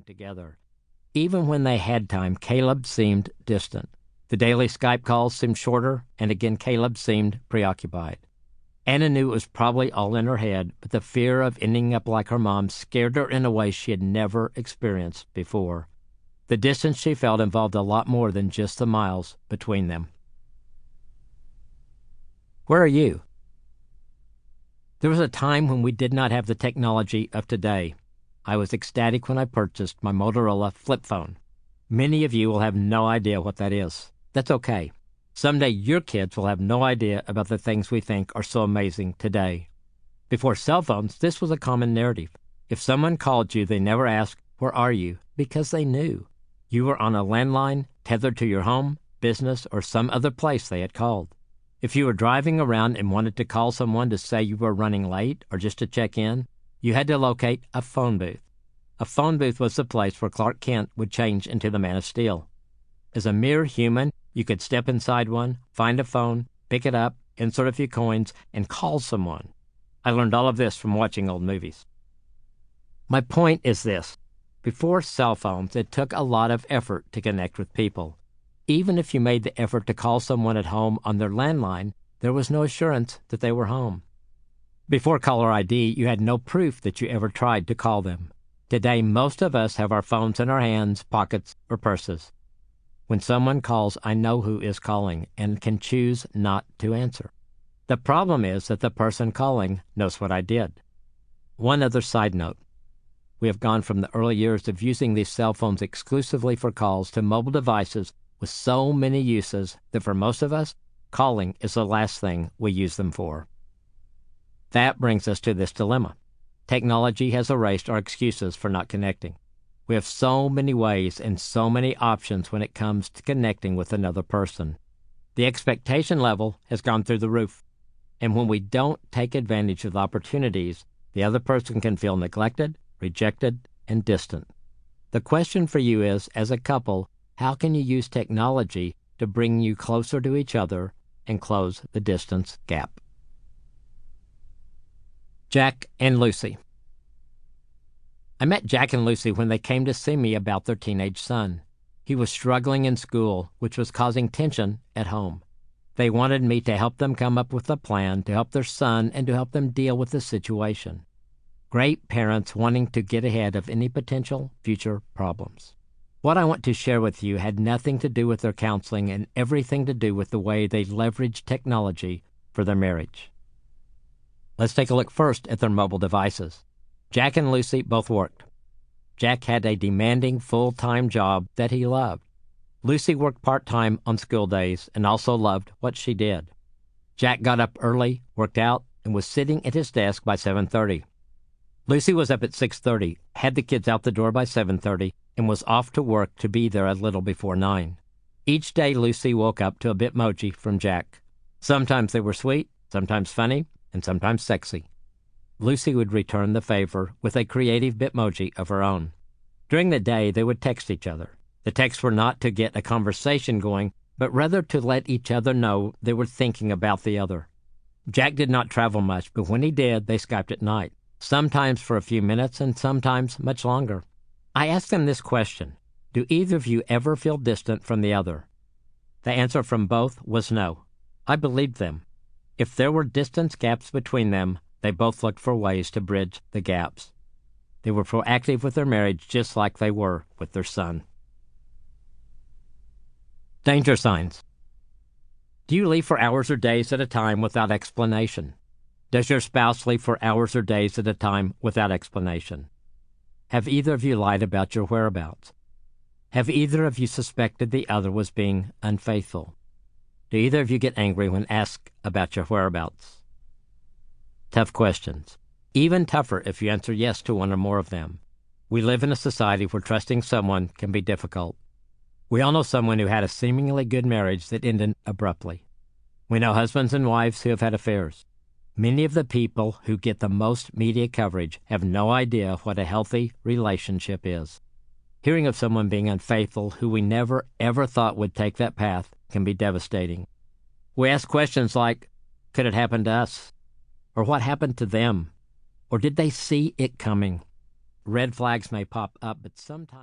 together. Even when they had time, Caleb seemed distant. The daily Skype calls seemed shorter, and again Caleb seemed preoccupied. Anna knew it was probably all in her head, but the fear of ending up like her mom scared her in a way she had never experienced before. The distance she felt involved a lot more than just the miles between them. Where are you? There was a time when we did not have the technology of today. I was ecstatic when I purchased my Motorola flip phone. Many of you will have no idea what that is. That's okay. Someday your kids will have no idea about the things we think are so amazing today. Before cell phones, this was a common narrative. If someone called you, they never asked, "Where are you?" because they knew. You were on a landline tethered to your home, business, or some other place they had called. If you were driving around and wanted to call someone to say you were running late or just to check in, you had to locate a phone booth. A phone booth was the place where Clark Kent would change into the Man of Steel. As a mere human, you could step inside one, find a phone, pick it up, insert a few coins, and call someone. I learned all of this from watching old movies. My point is this. Before cell phones, it took a lot of effort to connect with people. Even if you made the effort to call someone at home on their landline, there was no assurance that they were home. Before caller ID, you had no proof that you ever tried to call them. Today, most of us have our phones in our hands, pockets, or purses. When someone calls, I know who is calling and can choose not to answer. The problem is that the person calling knows what I did. One other side note. We have gone from the early years of using these cell phones exclusively for calls to mobile devices with so many uses that for most of us, calling is the last thing we use them for. That brings us to this dilemma. Technology has erased our excuses for not connecting. We have so many ways and so many options when it comes to connecting with another person. The expectation level has gone through the roof. And when we don't take advantage of the opportunities, the other person can feel neglected, rejected, and distant. The question for you is, as a couple, how can you use technology to bring you closer to each other and close the distance gap? Jack and Lucy. I met Jack and Lucy when they came to see me about their teenage son. He was struggling in school, which was causing tension at home. They wanted me to help them come up with a plan to help their son and to help them deal with the situation. Great parents wanting to get ahead of any potential future problems. What I want to share with you had nothing to do with their counseling and everything to do with the way they leveraged technology for their marriage. Let's take a look first at their mobile devices. Jack and Lucy both worked. Jack had a demanding full-time job that he loved. Lucy worked part-time on school days and also loved what she did. Jack got up early, worked out, and was sitting at his desk by 7:30. Lucy was up at 6:30, had the kids out the door by 7:30, and was off to work to be there a little before 9. Each day Lucy woke up to a Bitmoji from Jack. Sometimes they were sweet, sometimes funny, and sometimes sexy. Lucy would return the favor with a creative Bitmoji of her own. During the day, they would text each other. The texts were not to get a conversation going, but rather to let each other know they were thinking about the other. Jack did not travel much, but when he did, they Skyped at night, sometimes for a few minutes and sometimes much longer. I asked them this question: do either of you ever feel distant from the other? The answer from both was no. I believed them. If there were distance gaps between them, they both looked for ways to bridge the gaps. They were proactive with their marriage just like they were with their son. Danger signs. Do you leave for hours or days at a time without explanation? Does your spouse leave for hours or days at a time without explanation? Have either of you lied about your whereabouts? Have either of you suspected the other was being unfaithful? Do either of you get angry when asked about your whereabouts? Tough questions. Even tougher if you answer yes to one or more of them. We live in a society where trusting someone can be difficult. We all know someone who had a seemingly good marriage that ended abruptly. We know husbands and wives who have had affairs. Many of the people who get the most media coverage have no idea what a healthy relationship is. Hearing of someone being unfaithful who we never, ever thought would take that path can be devastating. We ask questions like, could it happen to us? Or what happened to them? Or did they see it coming? Red flags may pop up, but sometimes